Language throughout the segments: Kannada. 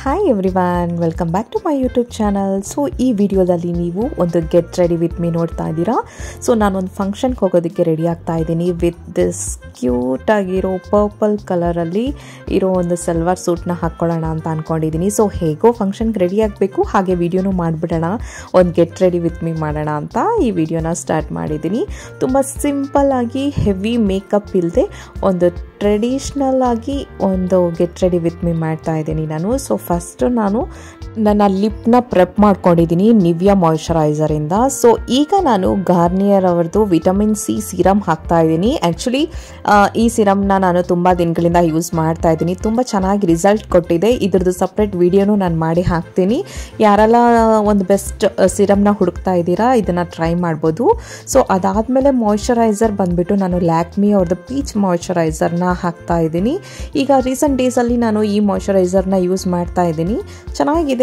Hi everyone, welcome back to my YouTube channel. So ಈ ವಿಡಿಯೋದಲ್ಲಿ ನೀವು ಒಂದು ಗೆಟ್ ರೆಡಿ ವಿತ್ ಮೀ ನೋಡ್ತಾ ಇದ್ದೀರಾ. ಸೊ ನಾನೊಂದು ಫಂಕ್ಷನ್ಗೆ ಹೋಗೋದಕ್ಕೆ ರೆಡಿ ಆಗ್ತಾ ಇದ್ದೀನಿ ವಿತ್ ದಿಸ್ ಕ್ಯೂಟ್ ಆಗಿರೋ ಪರ್ಪಲ್ ಕಲರಲ್ಲಿ ಇರೋ ಒಂದು ಸಲ್ವಾರ್ ಸೂಟ್ನ ಹಾಕ್ಕೊಳ್ಳೋಣ ಅಂತ ಅಂದ್ಕೊಂಡಿದ್ದೀನಿ. ಸೊ ಹೇಗೋ ಫಂಕ್ಷನ್ಗೆ ರೆಡಿ ಆಗಬೇಕು, ಹಾಗೆ ವಿಡಿಯೋನು ಮಾಡಿಬಿಡೋಣ, ಒಂದು ಗೆಟ್ ರೆಡಿ ವಿತ್ ಮೀ ಮಾಡೋಣ ಅಂತ ಈ ವಿಡಿಯೋನ ಸ್ಟಾರ್ಟ್ ಮಾಡಿದ್ದೀನಿ. ತುಂಬ ಸಿಂಪಲ್ ಆಗಿ ಹೆವಿ ಮೇಕಪ್ ಇಲ್ಲದೆ ಒಂದು ಟ್ರೆಡಿಷ್ನಲ್ ಆಗಿ ಒಂದು ಗೆಟ್ ರೆಡಿ ವಿತ್ ಮೀ ಮಾಡ್ತಾ ಇದ್ದೀನಿ ನಾನು. ಸೊ ಫಸ್ಟು ನಾನು ನನ್ನ ಲಿಪ್ನ ಪ್ರೆಪ್ ಮಾಡ್ಕೊಂಡಿದ್ದೀನಿ ನಿವಿಯಾ ಮಾಯಿಶ್ಚರೈಸರಿಂದ. ಸೊ ಈಗ ನಾನು ಗಾರ್ನಿಯರ್ ಅವರದು ವಿಟಮಿನ್ ಸಿ ಸಿರಮ್ ಹಾಕ್ತಾ ಇದ್ದೀನಿ. ಆ್ಯಕ್ಚುಲಿ ಈ ಸಿರಮ್ನ ನಾನು ತುಂಬ ದಿನಗಳಿಂದ ಯೂಸ್ ಮಾಡ್ತಾ ಇದ್ದೀನಿ, ತುಂಬ ಚೆನ್ನಾಗಿ ರಿಸಲ್ಟ್ ಕೊಟ್ಟಿದೆ. ಇದ್ರದ್ದು ಸಪ್ರೇಟ್ ವಿಡಿಯೋನು ನಾನು ಮಾಡಿ ಹಾಕ್ತೀನಿ. ಯಾರೆಲ್ಲ ಒಂದು ಬೆಸ್ಟ್ ಸಿರಮ್ನ ಹುಡುಕ್ತಾ ಇದ್ದೀರಾ ಇದನ್ನು ಟ್ರೈ ಮಾಡ್ಬೋದು. ಸೊ ಅದಾದಮೇಲೆ ಮಾಯಿಶ್ಚರೈಸರ್ ಬಂದುಬಿಟ್ಟು ನಾನು ಲ್ಯಾಕ್ಮಿ ಅವ್ರದ್ದು ಪೀಚ್ ಮಾಯಿಶ್ಚರೈಸರ್ನ ಹಾಕ್ತಾ ಇದ್ದೀನಿ. ಈಗ ರೀಸೆಂಟ್ ಡೇಸಲ್ಲಿ ನಾನು ಈ ಮಾಯಿಶ್ಚರೈಸರ್ನ ಯೂಸ್ ಮಾಡ್ತಾ ಇದ್ದೀನಿ, ಚೆನ್ನಾಗಿದೆ.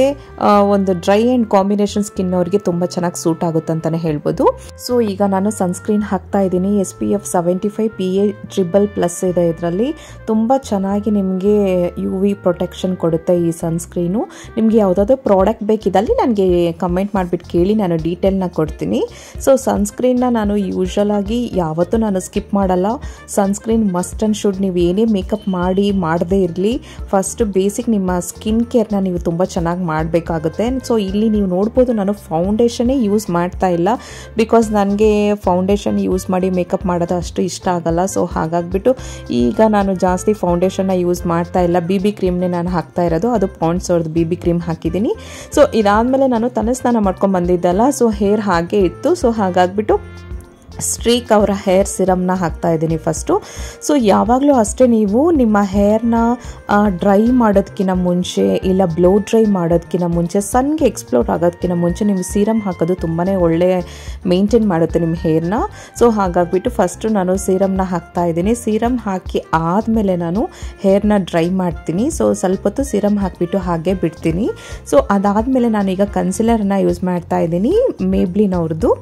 ಒಂದು ಡ್ರೈ ಆ್ಯಂಡ್ ಕಾಂಬಿನೇಷನ್ ಸ್ಕಿನ್ ಅವ್ರಿಗೆ ತುಂಬ ಚೆನ್ನಾಗಿ ಸೂಟ್ ಆಗುತ್ತೆ ಅಂತಲೇ ಹೇಳ್ಬೋದು. ಸೊ ಈಗ ನಾನು ಸನ್ಸ್ಕ್ರೀನ್ ಹಾಕ್ತಾ ಇದ್ದೀನಿ. SPF 75 PA++ ಇದೆ ಇದರಲ್ಲಿ. ತುಂಬ ಚೆನ್ನಾಗಿ ನಿಮಗೆ UV ಪ್ರೊಟೆಕ್ಷನ್ ಕೊಡುತ್ತೆ ಈ ಸನ್ಸ್ಕ್ರೀನು. ನಿಮಗೆ ಯಾವುದಾದ್ರೂ ಪ್ರಾಡಕ್ಟ್ ಬೇಕಿದ್ದಲ್ಲಿ ನನಗೆ ಕಮೆಂಟ್ ಮಾಡಿಬಿಟ್ಟು ಕೇಳಿ, ನಾನು ಡೀಟೇಲ್ನ ಕೊಡ್ತೀನಿ. ಸೊ ಸನ್ಸ್ಕ್ರೀನ್ನ ನಾನು ಯೂಶಲ್ ಆಗಿ ಯಾವತ್ತೂ ನಾನು ಸ್ಕಿಪ್ ಮಾಡಲ್ಲ. Sunscreen must and should. ನೀವು ಏನೇ ಮೇಕಪ್ ಮಾಡದೇ ಇರಲಿ, ಫಸ್ಟ್ ಬೇಸಿಕ್ ನಿಮ್ಮ ಸ್ಕಿನ್ ಕೇರ್ನ ನೀವು ತುಂಬ ಚೆನ್ನಾಗಿ ಮಾಡಬೇಕಾಗುತ್ತೆ. ಸೊ ಇಲ್ಲಿ ನೀವು ನೋಡ್ಬೋದು, ನಾನು ಫೌಂಡೇಶನ್ನೇ ಯೂಸ್ ಮಾಡ್ತಾ ಇಲ್ಲ, ಬಿಕಾಸ್ ನನಗೆ ಫೌಂಡೇಶನ್ ಯೂಸ್ ಮಾಡಿ ಮೇಕಪ್ ಮಾಡೋದು ಅಷ್ಟು ಇಷ್ಟ ಆಗಲ್ಲ. ಸೊ ಹಾಗಾಗಿಬಿಟ್ಟು ಈಗ ನಾನು ಜಾಸ್ತಿ ಫೌಂಡೇಶನ್ನ ಯೂಸ್ ಮಾಡ್ತಾ ಇಲ್ಲ. BB ಕ್ರೀಮ್ನೇ ನಾನು ಹಾಕ್ತಾ ಇರೋದು, ಅದು ಪಾಂಡ್ಸ್ ಅವ್ರದ್ದು BB ಕ್ರೀಮ್ ಹಾಕಿದ್ದೀನಿ. ಸೊ ಇದಾದಮೇಲೆ ನಾನು ತಲೆ ಸ್ನಾನ ಮಾಡ್ಕೊಂಡು ಬಂದಿದ್ದಲ್ಲ, ಸೊ ಹೇರ್ ಹಾಗೆ ಇತ್ತು. ಸೊ ಹಾಗಾಗಿಬಿಟ್ಟು ಸ್ಟ್ರೀಕ್ ಅವರ ಹೇರ್ ಸಿರಮ್ನ ಹಾಕ್ತಾ ಇದ್ದೀನಿ ಫಸ್ಟು. ಸೊ ಯಾವಾಗಲೂ ಅಷ್ಟೇ, ನೀವು ನಿಮ್ಮ ಹೇರ್ನ ಡ್ರೈ ಮಾಡೋದಕ್ಕಿಂತ ಮುಂಚೆ ಇಲ್ಲ ಬ್ಲೋ ಡ್ರೈ ಮಾಡೋದಕ್ಕಿಂತ ಮುಂಚೆ, ಸನ್ಗೆ ಎಕ್ಸ್ಪ್ಲೋರ್ ಆಗೋದಕ್ಕಿಂತ ಮುಂಚೆ ನೀವು ಸೀರಮ್ ಹಾಕೋದು ತುಂಬಾ ಒಳ್ಳೆ ಮೇಂಟೈನ್ ಮಾಡುತ್ತೆ ನಿಮ್ಮ ಹೇರ್ನ. ಸೊ ಹಾಗಾಗಿಬಿಟ್ಟು ಫಸ್ಟು ನಾನು ಸೀರಮ್ನ ಹಾಕ್ತಾ ಇದ್ದೀನಿ. ಸೀರಮ್ ಹಾಕಿ ಆದಮೇಲೆ ನಾನು ಹೇರ್ನ ಡ್ರೈ ಮಾಡ್ತೀನಿ. ಸೊ ಸ್ವಲ್ಪ ಹೊತ್ತು ಸೀರಮ್ ಹಾಕಿಬಿಟ್ಟು ಹಾಗೆ ಬಿಡ್ತೀನಿ. ಸೊ ಅದಾದಮೇಲೆ ನಾನೀಗ ಕನ್ಸಿಲರ್ನ ಯೂಸ್ ಮಾಡ್ತಾ ಇದ್ದೀನಿ, ಮೇಬ್ಲಿನ್ ಅವ್ರದ್ದು.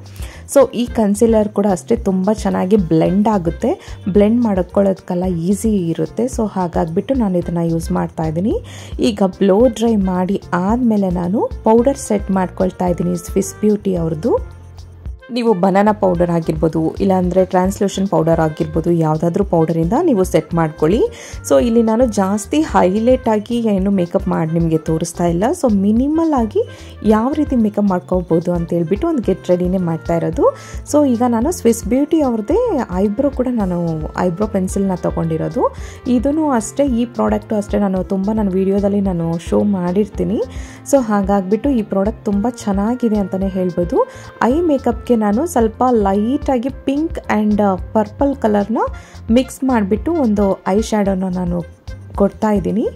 ಸೊ ಈ ಕನ್ಸಿಲರ್ ಕೂಡ ಅಷ್ಟೇ ತುಂಬ ಚೆನ್ನಾಗಿ ಬ್ಲೆಂಡ್ ಆಗುತ್ತೆ, ಬ್ಲೆಂಡ್ ಮಾಡ್ಕೊಳ್ಳೋದಕ್ಕೆಲ್ಲ ಈಸಿ ಇರುತ್ತೆ. ಸೊ ಹಾಗಾಗಿಬಿಟ್ಟು ನಾನು ಇದನ್ನು ಯೂಸ್ ಮಾಡ್ತಾ ಇದ್ದೀನಿ. ಈಗ ಬ್ಲೋ ಡ್ರೈ ಮಾಡಿ ಆದಮೇಲೆ ನಾನು ಪೌಡರ್ ಸೆಟ್ ಮಾಡ್ಕೊಳ್ತಾ ಇದ್ದೀನಿ ಸ್ವಿಸ್ ಬ್ಯೂಟಿ ಅವ್ರದ್ದು. ನೀವು ಬನಾನಾ ಪೌಡರ್ ಆಗಿರ್ಬೋದು, ಇಲ್ಲಾಂದರೆ ಟ್ರಾನ್ಸ್ಲೂಷನ್ ಪೌಡರ್ ಆಗಿರ್ಬೋದು, ಯಾವುದಾದ್ರೂ ಪೌಡರಿಂದ ನೀವು ಸೆಟ್ ಮಾಡ್ಕೊಳ್ಳಿ. ಸೊ ಇಲ್ಲಿ ನಾನು ಜಾಸ್ತಿ ಹೈಲೈಟ್ ಆಗಿ ಏನು ಮೇಕಪ್ ಮಾಡಿ ನಿಮಗೆ ತೋರಿಸ್ತಾ ಇಲ್ಲ. ಸೊ ಮಿನಿಮಲ್ ಆಗಿ ಯಾವ ರೀತಿ ಮೇಕಪ್ ಮಾಡ್ಕೋಬೋದು ಅಂತ ಹೇಳ್ಬಿಟ್ಟು ಒಂದು ಗೆಟ್ ರೆಡಿನೇ ಮಾಡ್ತಾ ಇರೋದು. ಸೊ ಈಗ ನಾನು ಸ್ವಿಸ್ ಬ್ಯೂಟಿ ಅವ್ರದ್ದೇ ಐಬ್ರೋ ಕೂಡ ನಾನು ಐಬ್ರೋ ಪೆನ್ಸಿಲ್ನ ತೊಗೊಂಡಿರೋದು. ಇದೂ ಅಷ್ಟೇ, ಈ ಪ್ರಾಡಕ್ಟು ಅಷ್ಟೇ ನಾನು ನನ್ನ ವೀಡಿಯೋದಲ್ಲಿ ನಾನು ಶೋ ಮಾಡಿರ್ತೀನಿ. ಸೊ ಹಾಗಾಗಿಬಿಟ್ಟು ಈ ಪ್ರಾಡಕ್ಟ್ ತುಂಬ ಚೆನ್ನಾಗಿದೆ ಅಂತಲೇ ಹೇಳ್ಬೋದು. ಐ ಮೇಕಪ್ಗೆ ನಾನು ಸ್ವಲ್ಪ ಲೈಟಾಗಿ ಪಿಂಕ್ ಆ್ಯಂಡ್ ಪರ್ಪಲ್ ಕಲರ್ನ ಮಿಕ್ಸ್ ಮಾಡಿಬಿಟ್ಟು ಒಂದು ಐ ಶ್ಯಾಡೋನ ನಾನು ಕೊಡ್ತಾ ಇದ್ದೀನಿ.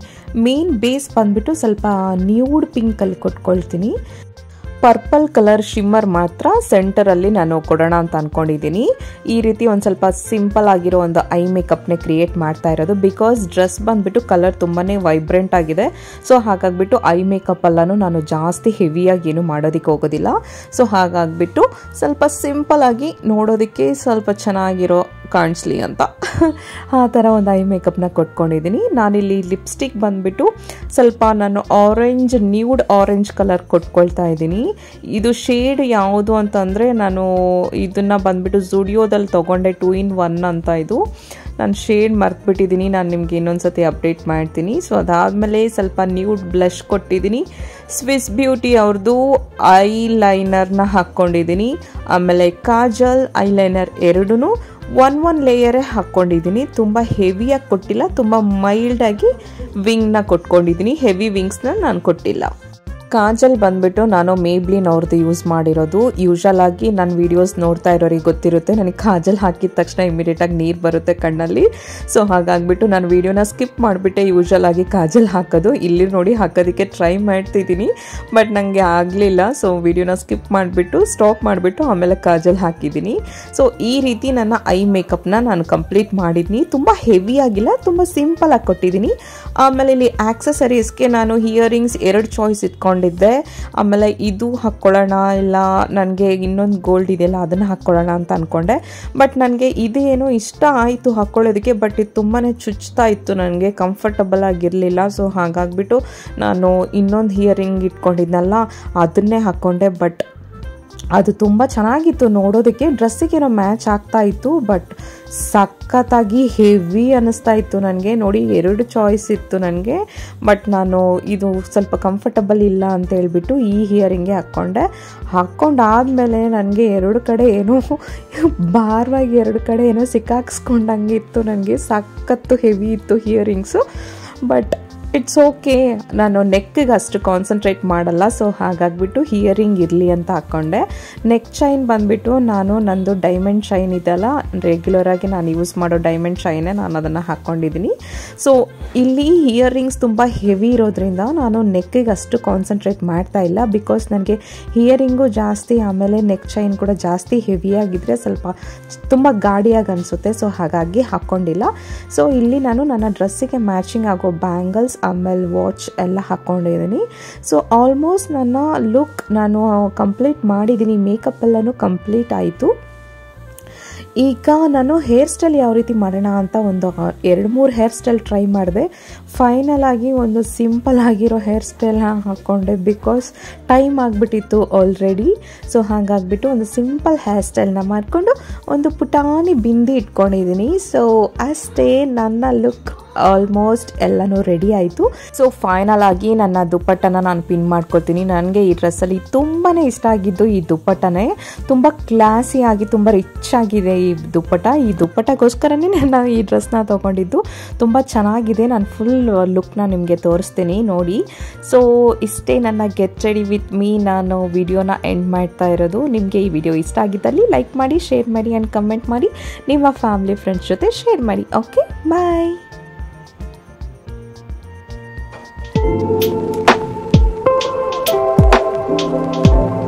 ಮೇನ್ ಬೇಸ್ ಬಂದುಬಿಟ್ಟು ಸ್ವಲ್ಪ ನ್ಯೂಡ್ ಪಿಂಕಲ್ಲಿ ಕೊಟ್ಕೊಳ್ತೀನಿ. ಪರ್ಪಲ್ ಕಲರ್ ಶಿಮ್ಮರ್ ಮಾತ್ರ ಸೆಂಟರಲ್ಲಿ ನಾನು ಕೊಡೋಣ ಅಂತ ಅಂದ್ಕೊಂಡಿದ್ದೀನಿ. ಈ ರೀತಿ ಒಂದು ಸ್ವಲ್ಪ ಸಿಂಪಲ್ ಆಗಿರೋ ಒಂದು ಐ ಮೇಕಪ್ನೇ ಕ್ರಿಯೇಟ್ ಮಾಡ್ತಾ ಇರೋದು, ಬಿಕಾಸ್ ಡ್ರೆಸ್ ಬಂದುಬಿಟ್ಟು ಕಲರ್ ತುಂಬಾ ವೈಬ್ರೆಂಟ್ ಆಗಿದೆ. ಸೊ ಹಾಗಾಗಿಬಿಟ್ಟು ಐ ಮೇಕಪ್ ಎಲ್ಲನೂ ನಾನು ಜಾಸ್ತಿ ಹೆವಿಯಾಗಿ ಏನು ಮಾಡೋದಕ್ಕೆ ಹೋಗೋದಿಲ್ಲ. ಸೊ ಹಾಗಾಗಿಬಿಟ್ಟು ಸ್ವಲ್ಪ ಸಿಂಪಲ್ ಆಗಿ ನೋಡೋದಕ್ಕೆ ಸ್ವಲ್ಪ ಚೆನ್ನಾಗಿರೋ ಕಾಣಿಸ್ಲಿ ಅಂತ ಆ ಥರ ಒಂದು ಐ ಮೇಕಪ್ನ ಕೊಟ್ಕೊಂಡಿದ್ದೀನಿ. ನಾನಿಲ್ಲಿ ಲಿಪ್ಸ್ಟಿಕ್ ಬಂದುಬಿಟ್ಟು ಸ್ವಲ್ಪ ನಾನು ಆರೆಂಜ್, ನ್ಯೂಡ್ ಆರೆಂಜ್ ಕಲರ್ ಕೊಟ್ಕೊಳ್ತಾ ಇದ್ದೀನಿ. ಇದು ಶೇಡ್ ಯಾವುದು ಅಂತಂದರೆ, ನಾನು ಇದನ್ನು ಬಂದುಬಿಟ್ಟು ಝುಡಿಯೋದಲ್ಲಿ ತೊಗೊಂಡೆ 2-in-1 ಅಂತ. ಇದು ನಾನು ಶೇಡ್ ಮರ್ತ್ಬಿಟ್ಟಿದ್ದೀನಿ, ನಾನು ನಿಮ್ಗೆ ಇನ್ನೊಂದು ಸತಿ ಅಪ್ಡೇಟ್ ಮಾಡ್ತೀನಿ. ಸೊ ಅದಾದಮೇಲೆ ಸ್ವಲ್ಪ ನ್ಯೂಡ್ ಬ್ಲಷ್ ಕೊಟ್ಟಿದ್ದೀನಿ. ಸ್ವಿಸ್ ಬ್ಯೂಟಿ ಅವ್ರದ್ದು ಐ ಲೈನರ್ನ ಹಾಕ್ಕೊಂಡಿದ್ದೀನಿ. ಆಮೇಲೆ ಕಾಜಲ್, ಐಲೈನರ್ ಎರಡೂ ಒನ್ ಲೇಯರೇ ಹಾಕ್ಕೊಂಡಿದ್ದೀನಿ. ತುಂಬ ಹೆವಿಯಾಗಿ ಕೊಟ್ಟಿಲ್ಲ, ತುಂಬ ಮೈಲ್ಡಾಗಿ ವಿಂಗ್ನ ಕೊಟ್ಕೊಂಡಿದ್ದೀನಿ. ಹೆವಿ ವಿಂಗ್ಸ್ನ ನಾನು ಕೊಟ್ಟಿಲ್ಲ. ಕಾಜಲ್ ಬಂದುಬಿಟ್ಟು ನಾನು ಮೇಬ್ಲಿನ್ ಅವ್ರದ್ದು ಯೂಸ್ ಮಾಡಿರೋದು. ಯೂಶಲ್ ಆಗಿ ನನ್ನ ವೀಡಿಯೋಸ್ ನೋಡ್ತಾ ಇರೋರಿಗೆ ಗೊತ್ತಿರುತ್ತೆ, ನನಗೆ ಕಾಜಲ್ ಹಾಕಿದ ತಕ್ಷಣ ಇಮಿಡಿಯೇಟಾಗಿ ನೀರು ಬರುತ್ತೆ ಕಣ್ಣಲ್ಲಿ. ಸೊ ಹಾಗಾಗಿಬಿಟ್ಟು ನಾನು ವೀಡಿಯೋನ ಸ್ಕಿಪ್ ಮಾಡಿಬಿಟ್ಟೆ ಯೂಶಲ್ ಆಗಿ ಕಾಜಲ್ ಹಾಕೋದು. ಇಲ್ಲಿ ನೋಡಿ ಹಾಕೋದಕ್ಕೆ ಟ್ರೈ ಮಾಡ್ತಿದ್ದೀನಿ, ಬಟ್ ನನಗೆ ಆಗಲಿಲ್ಲ. ಸೊ ವೀಡಿಯೋನ ಸ್ಕಿಪ್ ಮಾಡಿಬಿಟ್ಟು ಸ್ಟಾಪ್ ಮಾಡಿಬಿಟ್ಟು ಆಮೇಲೆ ಕಾಜಲ್ ಹಾಕಿದ್ದೀನಿ. ಸೊ ಈ ರೀತಿ ನನ್ನ ಐ ಮೇಕಪ್ನ ನಾನು ಕಂಪ್ಲೀಟ್ ಮಾಡಿದ್ದೀನಿ. ತುಂಬ ಹೆವಿ ಆಗಿಲ್ಲ, ತುಂಬ ಸಿಂಪಲ್ ಆಗಿ ಕೊಟ್ಟಿದ್ದೀನಿ. ಆಮೇಲೆ ಇಲ್ಲಿ ಆಕ್ಸೆಸರೀಸ್ಗೆ ನಾನು ಇಯರಿಂಗ್ಸ್ 2 ಚಾಯ್ಸ್ ಇಟ್ಕೊಂಡು ಅಂದ್ಕೊಂಡಿದ್ದೆ. ಆಮೇಲೆ ಇದು ಹಾಕ್ಕೊಳ್ಳೋಣ, ಇಲ್ಲ ನನಗೆ ಇನ್ನೊಂದು ಗೋಲ್ಡ್ ಇದೆಯಲ್ಲ ಅದನ್ನು ಹಾಕ್ಕೊಳ್ಳೋಣ ಅಂತ ಅಂದ್ಕೊಂಡೆ. ಬಟ್ ನನಗೆ ಇದೇನೋ ಇಷ್ಟ ಆಯಿತು ಹಾಕ್ಕೊಳ್ಳೋದಕ್ಕೆ, ಬಟ್ ಇದು ತುಂಬಾ ಚುಚ್ತಾ ಇತ್ತು, ನನಗೆ ಕಂಫರ್ಟಬಲ್ ಆಗಿರಲಿಲ್ಲ. ಸೊ ಹಾಗಾಗಿಬಿಟ್ಟು ನಾನು ಇನ್ನೊಂದು ಹಿಯರಿಂಗ್ ಇಟ್ಕೊಂಡಿದ್ನಲ್ಲ ಅದನ್ನೇ ಹಾಕ್ಕೊಂಡೆ. ಬಟ್ ಅದು ತುಂಬ ಚೆನ್ನಾಗಿತ್ತು ನೋಡೋದಕ್ಕೆ, ಡ್ರೆಸ್ಸಿಗೇನೋ ಮ್ಯಾಚ್ ಆಗ್ತಾ ಇತ್ತು. ಬಟ್ ಸಖತ್ತಾಗಿ ಹೆವಿ ಅನ್ನಿಸ್ತಾ ಇತ್ತು ನನಗೆ. ನೋಡಿ 2 ಚಾಯ್ಸ್ ಇತ್ತು ನನಗೆ, ಬಟ್ ನಾನು ಇದು ಸ್ವಲ್ಪ ಕಂಫರ್ಟಬಲ್ ಇಲ್ಲ ಅಂತ ಹೇಳ್ಬಿಟ್ಟು ಈ ಹಿಯರಿಂಗೇ ಹಾಕ್ಕೊಂಡಾದ್ಮೇಲೆ ನನಗೆ 2 ಕಡೆ ಏನೋ ಭಾರವಾಗಿ 2 ಕಡೆ ಏನೋ ಸಿಕ್ಕಾಕ್ಸ್ಕೊಂಡಂಗೆ ಇತ್ತು ನನಗೆ. ಸಖತ್ತು ಹೆವಿ ಇತ್ತು ಹಿಯರಿಂಗ್ಸು. ಬಟ್ ಇಟ್ಸ್ ಓಕೆ, ನಾನು ನೆಕ್ಕಿಗೆ ಅಷ್ಟು ಕಾನ್ಸಂಟ್ರೇಟ್ ಮಾಡಲ್ಲ. ಸೊ ಹಾಗಾಗಿಬಿಟ್ಟು ಹಿಯರಿಂಗ್ ಇರಲಿ ಅಂತ ಹಾಕ್ಕೊಂಡೆ. ನೆಕ್ ಚೈನ್ ಬಂದುಬಿಟ್ಟು ನಾನು ನಂದು ಡೈಮಂಡ್ ಶೈನ್ ಇದೆಲ್ಲ ರೆಗ್ಯುಲರಾಗಿ ನಾನು ಯೂಸ್ ಮಾಡೋ ಡೈಮಂಡ್ ಶೈನೇ ನಾನು ಅದನ್ನು ಹಾಕ್ಕೊಂಡಿದ್ದೀನಿ. ಸೊ ಇಲ್ಲಿ ಹಿಯರಿಂಗ್ಸ್ ತುಂಬ ಹೆವಿ ಇರೋದ್ರಿಂದ ನಾನು ನೆಕ್ಕಿಗೆ ಅಷ್ಟು ಕಾನ್ಸಂಟ್ರೇಟ್ ಮಾಡ್ತಾ ಇಲ್ಲ. ಬಿಕಾಸ್ ನನಗೆ ಹಿಯರಿಂಗು ಜಾಸ್ತಿ, ಆಮೇಲೆ ನೆಕ್ ಚೈನ್ ಕೂಡ ಜಾಸ್ತಿ ಹೆವಿಯಾಗಿದ್ದರೆ ಸ್ವಲ್ಪ ತುಂಬ ಗಾಡಿಯಾಗಿ ಅನಿಸುತ್ತೆ. ಸೊ ಹಾಗಾಗಿ ಹಾಕ್ಕೊಂಡಿಲ್ಲ. ಸೊ ಇಲ್ಲಿ ನಾನು ನನ್ನ ಡ್ರೆಸ್ಸಿಗೆ ಮ್ಯಾಚಿಂಗ್ ಆಗೋ ಬ್ಯಾಂಗಲ್ಸ್ ಆಮೇಲೆ ವಾಚ್ ಎಲ್ಲ ಹಾಕ್ಕೊಂಡಿದ್ದೀನಿ. ಸೊ ಆಲ್ಮೋಸ್ಟ್ ನನ್ನ ಲುಕ್ ನಾನು ಕಂಪ್ಲೀಟ್ ಮಾಡಿದ್ದೀನಿ. ಮೇಕಪ್ ಎಲ್ಲನೂ ಕಂಪ್ಲೀಟ್ ಆಯಿತು. ಈಗ ನಾನು ಹೇರ್ ಸ್ಟೈಲ್ ಯಾವ ರೀತಿ ಮಾಡೋಣ ಅಂತ ಒಂದು 2-3 ಹೇರ್ ಸ್ಟೈಲ್ ಟ್ರೈ ಮಾಡಿದೆ. ಫೈನಲ್ ಆಗಿ ಒಂದು ಸಿಂಪಲ್ ಆಗಿರೋ ಹೇರ್ ಸ್ಟೈಲ್ನ ಹಾಕ್ಕೊಂಡೆ, ಬಿಕಾಸ್ ಟೈಮ್ ಆಗಿಬಿಟ್ಟಿತ್ತು ಆಲ್ರೆಡಿ. ಸೊ ಹಾಗಾಗಿಬಿಟ್ಟು ಒಂದು ಸಿಂಪಲ್ ಹೇರ್ ಸ್ಟೈಲ್ನ ಮಾಡಿಕೊಂಡು ಒಂದು ಪುಟಾಣಿ ಬಿಂದಿ ಇಟ್ಕೊಂಡಿದ್ದೀನಿ. ಸೊ ಅಷ್ಟೇ, ನನ್ನ ಲುಕ್ ಆಲ್ಮೋಸ್ಟ್ ಎಲ್ಲನೂ ರೆಡಿ ಆಯಿತು. ಸೊ ಫೈನಲ್ ಆಗಿ ನನ್ನ ದುಪ್ಪಟ್ಟನ ನಾನು ಪಿನ್ ಮಾಡ್ಕೊಳ್ತೀನಿ. ನನಗೆ ಈ ಡ್ರೆಸ್ಸಲ್ಲಿ ತುಂಬಾ ಇಷ್ಟ ಆಗಿದ್ದು ಈ ದುಪ್ಪಟ್ಟನೇ. ತುಂಬ ಕ್ಲಾಸಿ ಆಗಿ ತುಂಬ ರಿಚ್ ಆಗಿದೆ ಈ ದುಪ್ಪಟ್ಟಗೋಸ್ಕರನೇ ನಾನು ಈ ಡ್ರೆಸ್ನ ತೊಗೊಂಡಿದ್ದು. ತುಂಬ ಚೆನ್ನಾಗಿದೆ. ನಾನು ಫುಲ್ ಲುಕ್ನ ನಿಮಗೆ ತೋರಿಸ್ತೀನಿ ನೋಡಿ. ಸೊ ಇಷ್ಟೇ ನನ್ನ ಗೆಟ್ ರೆಡಿ ವಿತ್ ಮೀ. ನಾನು ವಿಡಿಯೋನ ಎಂಡ್ ಮಾಡ್ತಾ ಇರೋದು. ನಿಮಗೆ ಈ ವಿಡಿಯೋ ಇಷ್ಟ ಆಗಿದ್ದಲ್ಲಿ ಲೈಕ್ ಮಾಡಿ, ಶೇರ್ ಮಾಡಿ ಆ್ಯಂಡ್ ಕಮೆಂಟ್ ಮಾಡಿ. ನಿಮ್ಮ ಫ್ಯಾಮಿಲಿ ಫ್ರೆಂಡ್ಸ್ ಜೊತೆ ಶೇರ್ ಮಾಡಿ. Okay, bye. Thank you.